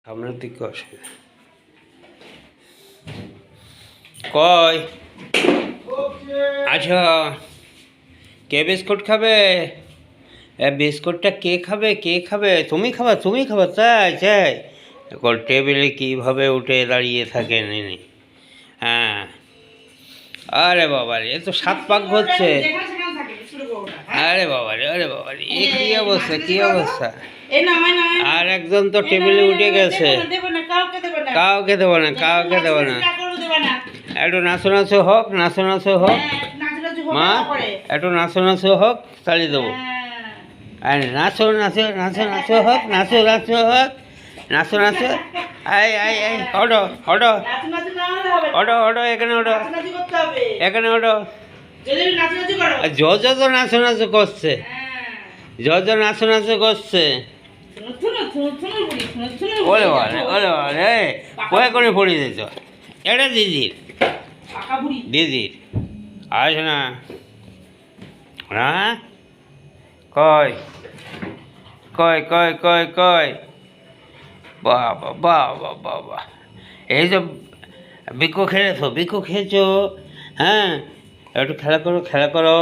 সামনের দিকে আসে কই আচ্ছা কে বিস্কুট খাবে? বিস্কুটটা কে খাবে? কে খাবে? তুমি খাবা? তুমি খাবা? চাই চাই এখন টেবিলে কীভাবে উঠে দাঁড়িয়ে থাকে নিনি। হ্যাঁ আরে বাবা রে, এ তো সাত পাক হচ্ছে। আরে বাবা রে, আরে বাবা রে, এ কী অবস্থা, কী অবস্থা! আর একজন তো টেবিলে উঠে গেছে। কাউকে দেবো না, কাউকে দেবো না। একটু নাচো নাচো হোক, নাচো নাচো হোক মা, একটু নাচো নাচো হোক, তাড়ি দেবো। আর নাচো নাচো নাচো নাচো হোক, নাচো নাচো হোক, নাচো নাচো। আই আই আই, ওঠো ওঠো ওঠো ওঠো, এখানে ওঠো, এখানে ওঠো। জজ তো নাচো নাচো করছে, জজ নাচো নাচো করছে। ওরে বলে, ওরে বলে, কয়ে করে পড়ে দিয়েছ? এটা দিদির, দিদির। আস না, হ্যাঁ কয় কয় কয় কয় কয়, বাবা বাবা বাবা, এই যে বিকো খেলেছো, বিকো খেয়েছো? হ্যাঁ একটু খেলা করো, খেলা করো।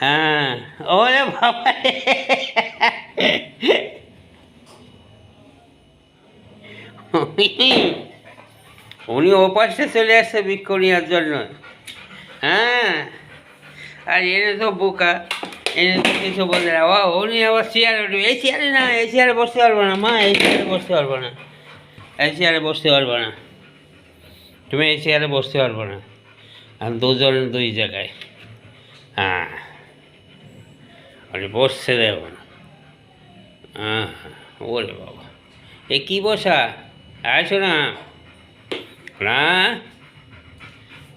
হ্যাঁ ওরে বাবা, উনি ওপাশে চলে আসছে বিক্ষো নেওয়ার জন্য। হ্যাঁ আর এনে তো বোকা, এনে তো কিছু বলতে না। ও উনি আবার চেয়ারে উঠবে। এই চেয়ারে না, এই চেয়ারে বসতে পারবো না মা, এই চেয়ারে বসতে পারবো না, এই চেয়ারে বসতে পারবো না, তুমি এই চেয়ারে বসতে পারবো না। আর দুজন দুই জায়গায়। হ্যাঁ উনি বসতে দেবো না। হ্যাঁ ওরে বাবা, এ কী বসা? আসো না না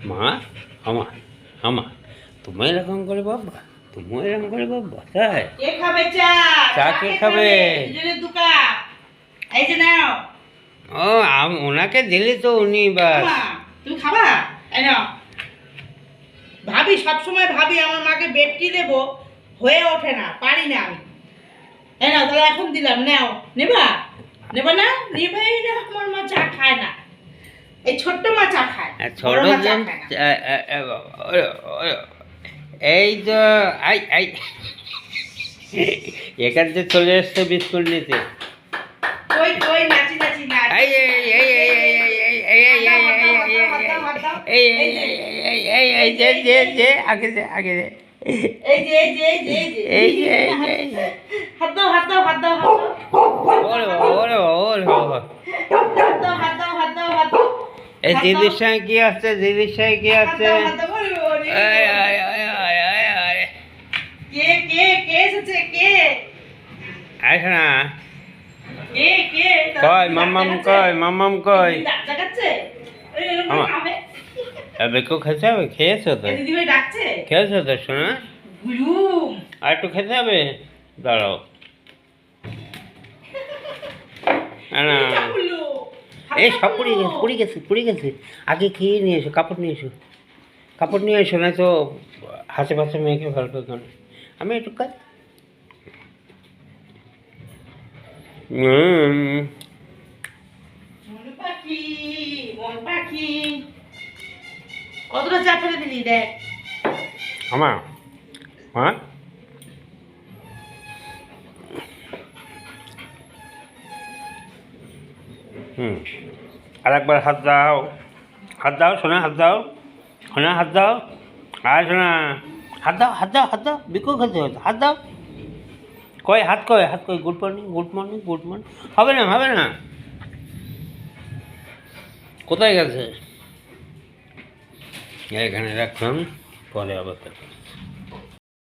মা, আমার আমার তুমি এরকম করে বাবা, তুমি এরকম করে বাবা। তাই চা কে খাবে? ও ওনাকে দিলে তো উনি বাস। তুমি খাবা? ভাবি সবসময় ভাবি আমার মাকে বেডটি দেবো, হয়ে ওঠে না, পারি না আমি। নাও তাহলে এখন দিলাম, নাও। নেবা? নেবা না? নেবেই না, আমার মা চা খায় না। এই ছোট্ট মা চা খায়, ছোট এই তো আই আই, এখান থেকে চলে আসছে বিস্কুট নিতে। কই কই নাচি নাচি নাচ। এই এই এই এই এই এই এই এই এই যে যে যে আগে যে আগে যে এই যে এই যে এই যে এই যে এই যে হাত দাও হাত দাও হাত দাও হাত দাও। ওরে ওরে ওরে বাবা, হাত দাও হাত দাও হাত দাও হাত দাও। এই দিদির সঙ্গে কি আছে? দিদির সঙ্গে কি আছে? কে কে কে এসেছে? কে আসো না। কে কে কই মাম্মাম, কই মাম্মাম, কই ডাকছে? বেকো খেতে হবে? খেয়েছো তো? দিদি ভাই ডাকছে? খেয়েছো তো শোনা? গুলুম আর একটু খেতে হবে, দাঁড়াও না। এই সব পড়ে গেছে, পড়ে গেছে, পড়ে গেছে। আগে খেয়ে নিয়ে এসো, কাপড় নিয়ে এসো, কাপড় নিয়ে এসো, না তো হাসে পাশে মেয়েকে ভালো করে কেন। আমি একটু কাজ মন পাখি, মন পাখি, কতটা চা ফেলে দিলি দেখ। আমার হ্যাঁ আর একবার হাত দাও, হাত দাও শোনা, হাত দাও শোনা, হাত দাও। আর শোনা, হাত দাও, হাত দাও, হাত দাও, বিকু খেতে হতো, হাত দাও। কই হাত, কই হাত, কই good morning, good morning, good morning. হবে না, হবে না। কোথায় গেছে? এখানে রাখলাম, পরে আবার